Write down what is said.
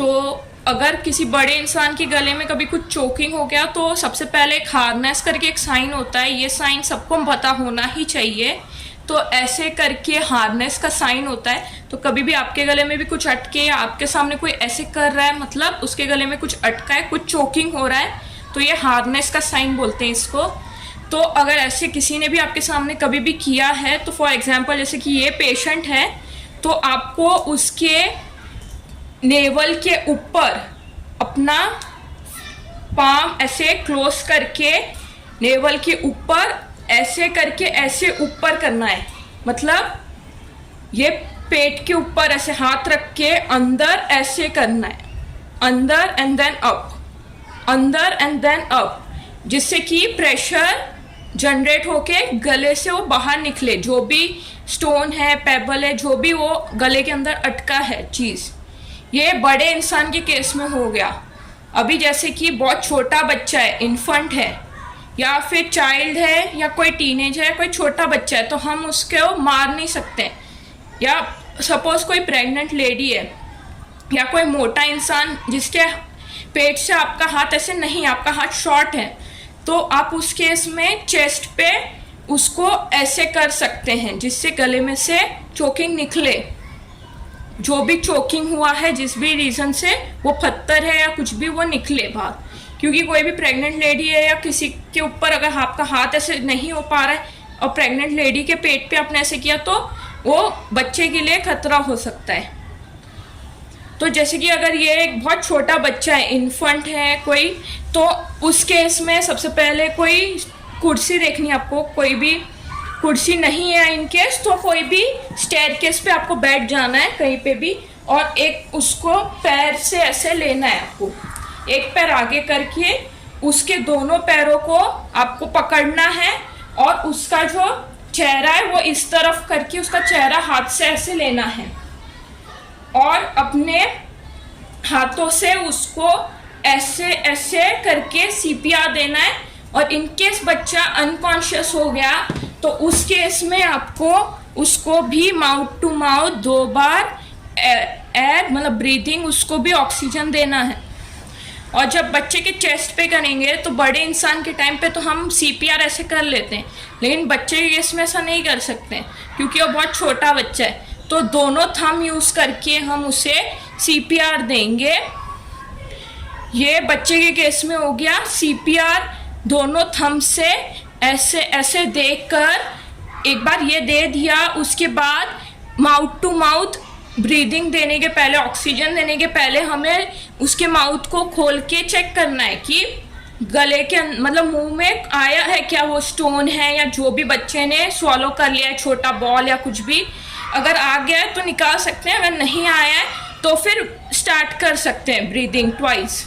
तो अगर किसी बड़े इंसान के गले में कभी कुछ चोकिंग हो गया तो सबसे पहले एक हार्नेस करके एक साइन होता है, ये साइन सबको पता होना ही चाहिए। तो ऐसे करके हार्नेस का साइन होता है। तो कभी भी आपके गले में भी कुछ अटके या आपके सामने कोई ऐसे कर रहा है, मतलब उसके गले में कुछ अटका है, कुछ चोकिंग हो रहा है, तो ये हार्नेस का साइन बोलते हैं इसको। तो अगर ऐसे किसी ने भी आपके सामने कभी भी किया है, तो फॉर एग्जांपल जैसे कि ये पेशेंट है, तो आपको उसके नेवल के ऊपर अपना पाम ऐसे क्लोज करके नेवल के ऊपर ऐसे करके ऐसे ऊपर करना है। मतलब ये पेट के ऊपर ऐसे हाथ रख के अंदर ऐसे करना है, अंदर एंड देन अप, अंदर एंड देन अप, जिससे कि प्रेशर जनरेट होके गले से वो बाहर निकले। जो भी स्टोन है, पेबल है, जो भी वो गले के अंदर अटका है चीज़। ये बड़े इंसान के केस में हो गया। अभी जैसे कि बहुत छोटा बच्चा है, इन्फेंट है, या फिर चाइल्ड है, या कोई टीनेज है, कोई छोटा बच्चा है, तो हम उसको मार नहीं सकते। या सपोज कोई प्रेग्नेंट लेडी है, या कोई मोटा इंसान जिसके पेट से आपका हाथ ऐसे नहीं, आपका हाथ शॉर्ट है, तो आप उस केस में चेस्ट पे उसको ऐसे कर सकते हैं जिससे गले में से चोकिंग निकले। जो भी चोकिंग हुआ है जिस भी रीज़न से, वो पत्थर है या कुछ भी, वो निकले बाहर। क्योंकि कोई भी प्रेग्नेंट लेडी है या किसी के ऊपर अगर आपका हाथ ऐसे नहीं हो पा रहा है और प्रेग्नेंट लेडी के पेट पे आपने ऐसे किया, तो वो बच्चे के लिए खतरा हो सकता है। तो जैसे कि अगर ये एक बहुत छोटा बच्चा है, इन्फेंट है कोई, तो उस केस में सबसे पहले कोई कुर्सी देखनी है आपको। कोई भी कुर्सी नहीं है इन केस, तो कोई भी स्टेयरकेस पे आपको बैठ जाना है कहीं पे भी, और एक उसको पैर से ऐसे लेना है आपको, एक पैर आगे करके उसके दोनों पैरों को आपको पकड़ना है, और उसका जो चेहरा है वो इस तरफ करके उसका चेहरा हाथ से ऐसे लेना है, और अपने हाथों से उसको ऐसे ऐसे करके सीपीआर देना है। और इन केस बच्चा अनकॉन्शियस हो गया, तो उस केस में आपको उसको भी माउथ टू माउथ 2 बार एयर मतलब ब्रीदिंग, उसको भी ऑक्सीजन देना है। और जब बच्चे के चेस्ट पे करेंगे, तो बड़े इंसान के टाइम पे तो हम सीपीआर ऐसे कर लेते हैं, लेकिन बच्चे के केस में ऐसा नहीं कर सकते क्योंकि वो बहुत छोटा बच्चा है। तो दोनों थंब यूज़ करके हम उसे सीपीआर देंगे। ये बच्चे के केस में हो गया। सीपीआर दोनों थंब से ऐसे ऐसे देकर एक बार ये दे दिया, उसके बाद माउथ टू माउथ ब्रीदिंग देने के पहले, ऑक्सीजन देने के पहले हमें उसके माउथ को खोल के चेक करना है कि गले के मतलब मुंह में आया है क्या वो स्टोन है, या जो भी बच्चे ने स्वॉलो कर लिया है, छोटा बॉल या कुछ भी। अगर आ गया है तो निकाल सकते हैं, अगर नहीं आया है तो फिर स्टार्ट कर सकते हैं ब्रीदिंग ट्वाइस।